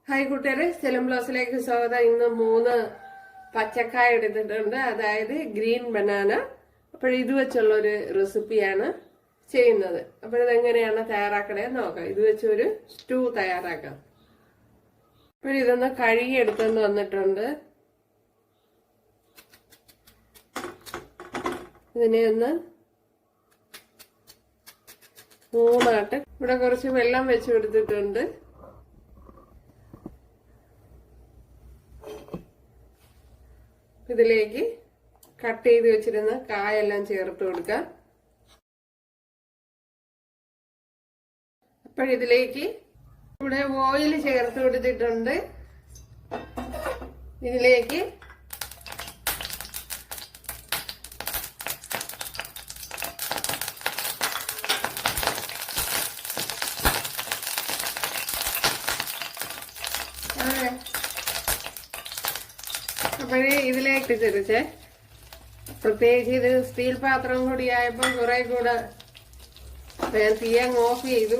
Hi കൂട്ടുകാരെ, സെലം ബ്ലോസിലേക്ക് സ്വാഗതം. ഇന്ന് 3 പച്ചക്കായ എടുത്തിട്ടുണ്ട്, അതായത് ഗ്രീൻ ബനാന. ഇത് വെച്ചുള്ള ഒരു റെസിപ്പിയാണ് ചെയ്യുന്നത്. ഇതെങ്ങനെയാണ് തയ്യാറാക്കണേന്ന് നോക്കാം. ഇത് വെച്ചൊരു സ്റ്റൂ തയ്യാറാക്കാം. ഇതൊന്ന് കഴുകി എടുത്തെന്ന് വന്നിട്ടുണ്ട്. ഇതിനെ ഒന്ന് 3 ഇവിടെ കുറച്ച് വെള്ളം വെച്ച് കൊടുത്തിട്ടുണ്ട്. ഇതിലേക്ക് കട്ട് ചെയ്ത് വെച്ചിരുന്ന കായെല്ലാം ചേർത്ത് കൊടുക്കാം. ഇതിലേക്ക് ഇവിടെ ഓയിൽ ചേർത്ത് കൊടുത്തിട്ടുണ്ട്. ഇതിലേക്ക് ഇതിലേക്ക് ചെറിച്ചേ, പ്രത്യേകിച്ച് ഇത് സ്റ്റീൽ പാത്രം കൂടി ആയപ്പോൾ കുറെ കൂടെ ഞാൻ തീയങ്ങ് ഓഫ് ചെയ്തു.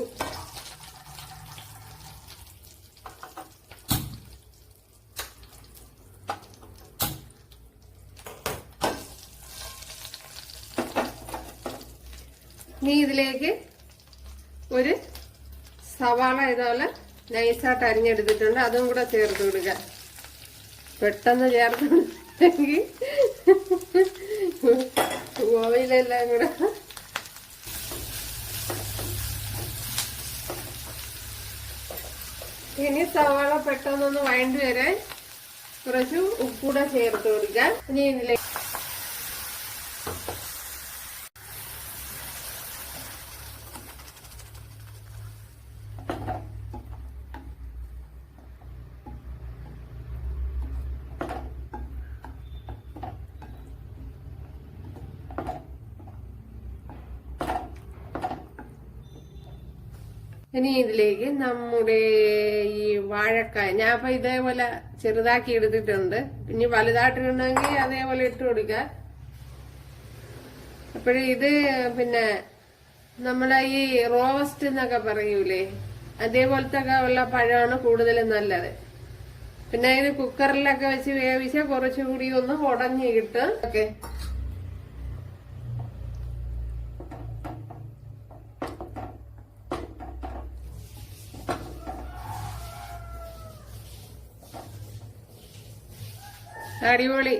ഇനി ഇതിലേക്ക് ഒരു സവാള ഇതുപോലെ നൈസായിട്ട് അരിഞ്ഞെടുത്തിട്ടുണ്ട്, അതും കൂടെ ചേർത്ത് കൊടുക്കുക. പെട്ടെന്ന് ചേർത്തെങ്കിൽ ഓയിലെല്ലാം കൂടെ ഇനി സവാള പെട്ടെന്നൊന്ന് വഴണ്ടി വരാൻ കുറച്ച് ഉപ്പൂടെ ചേർത്ത് കൊടുക്കാം. ഇനി ഇതിലേക്ക് നമ്മുടെ ഈ വാഴക്കായ ഞാൻ ഇതേപോലെ ചെറുതാക്കി എടുത്തിട്ടുണ്ട്. ഇനി വലുതായിട്ടിട്ടുണ്ടെങ്കിൽ അതേപോലെ ഇട്ട് കൊടുക്കുക. ഇത് നമ്മളെ ഈ റോസ്റ്റ് എന്നൊക്കെ പറയൂലേ, അതേപോലത്തെ ഉള്ള പഴമാണ് കൂടുതലും നല്ലത്. ഇത് കുക്കറിലൊക്കെ വെച്ച് വേവിച്ചാൽ കുറച്ചുകൂടി ഒന്ന് ഉടഞ്ഞു കിട്ടും. ഓക്കെ, അടിപൊളി.